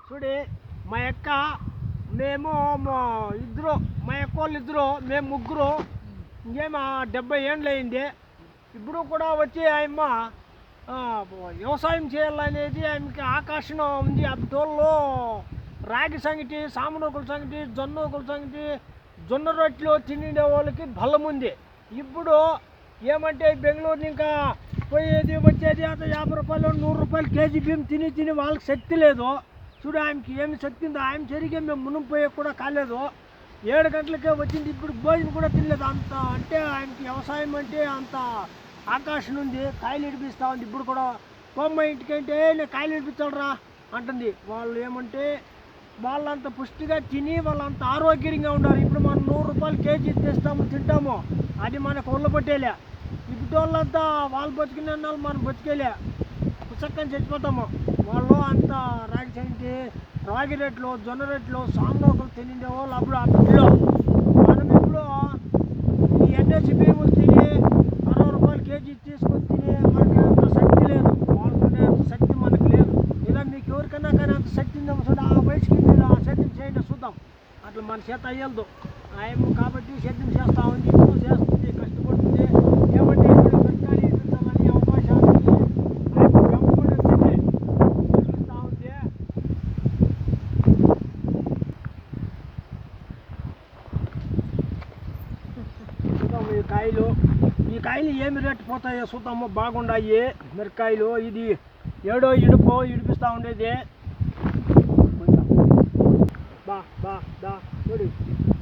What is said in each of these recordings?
చూడి మా అక్క మేము ఇద్దరు మా అక్క వాళ్ళు ఇద్దరు మేము ముగ్గురు ఇంకేమో 70 ఏండ్లు అయింది. ఇప్పుడు కూడా వచ్చి ఆయమ్మ వ్యవసాయం చేయాలనేది ఆమెకి ఆకర్షణ ఉంది. అబ్దోళ్ళు రాగి సంగటి, సామనూకుల సంగటి, జొన్నూకుల సంగటి, జొన్న రొట్టెలు తినే వాళ్ళకి బలం ఉంది. ఇప్పుడు ఏమంటే బెంగళూరు ఇంకా పోయేది వచ్చేది అంత 50 రూపాయలు 100 రూపాయలు కేజీ బియ్యం తిని వాళ్ళకి శక్తి లేదు. చూడు ఆమెకి ఏమి శక్తి ఉందో ఆమె సరిగ్గా మేము మునిగిపోయే కూడా కాలేదు. 7 గంటలకే వచ్చింది. ఇప్పుడు భోజనం కూడా తినలేదు. అంత అంటే ఆయనకి వ్యవసాయం అంటే అంత ఆకర్షణ ఉంది. కాయలు ఇడిపిస్తూ ఉంది. ఇప్పుడు కూడా బొమ్మ ఇంటికంటే నేను కాయలు ఇడిపించాలరా అంటుంది. వాళ్ళు ఏమంటే వాళ్ళంత పుష్టిగా తిని వాళ్ళంత ఆరోగ్యంగా ఉన్నారు. ఇప్పుడు మనం 100 రూపాయలు కేజీ తెస్తాము తింటాము, అది మనకు ఒళ్ళు పట్టేలే. ఇప్పుడు వాళ్ళంతా వాళ్ళు బతికిన వాళ్ళు మనం బతికేలే, పుచ్చక్కని చచ్చిపోతాము. వాళ్ళు అంత రాగి సంగటి, రాగి రెట్లు, జొన్న రెట్లు, సాంగోకులు తినే వాళ్ళు అప్పుడు అప్పుడు మనం ఇప్పుడు ఈ ఎన్ఎస్సి బియ్యములు తిని 60 రూపాయలు కేజీ తీసుకొని తిని మనకి అంత శక్తి లేదు. వాళ్ళకునే అంత శక్తి మనకు లేదు. ఇలా మీకు ఎవరికైనా కానీ అంత శక్తి ఉందేమో చూడ ఆ వయసుకి మీరు ఆ సేద్యం చేయండి చూద్దాం. అట్లా మన చేత అయ్యదు ఆయమ్మ కాబట్టి సేద్యం చేస్తూ ఉంది. ఇప్పుడు చేస్తుంది, కష్టపడుతుంది. ఏమంటే ఇక్కడ సర్కారీ ఇప్పించాలని అవకాశాలు ఈ కాయలు ఏమి రేటు పోతాయో చూద్దాము. బాగుండాయి మిరకాయలు. ఇది ఏడో ఇడిపిస్తూ ఉండేది. చూడు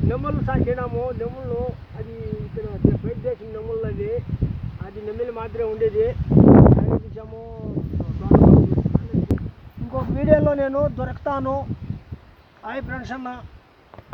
నెమ్మలు సాకినాము. నెమ్మలు అది ఇక్కడ బయట దేశం నెమ్మలు అది నెమ్మలు మాత్రమే ఉండేది. చూసాము. ఇంకొక వీడియోలో నేను దొరుకుతాను. హాయ్ ఫ్రెండ్స్ అన్న.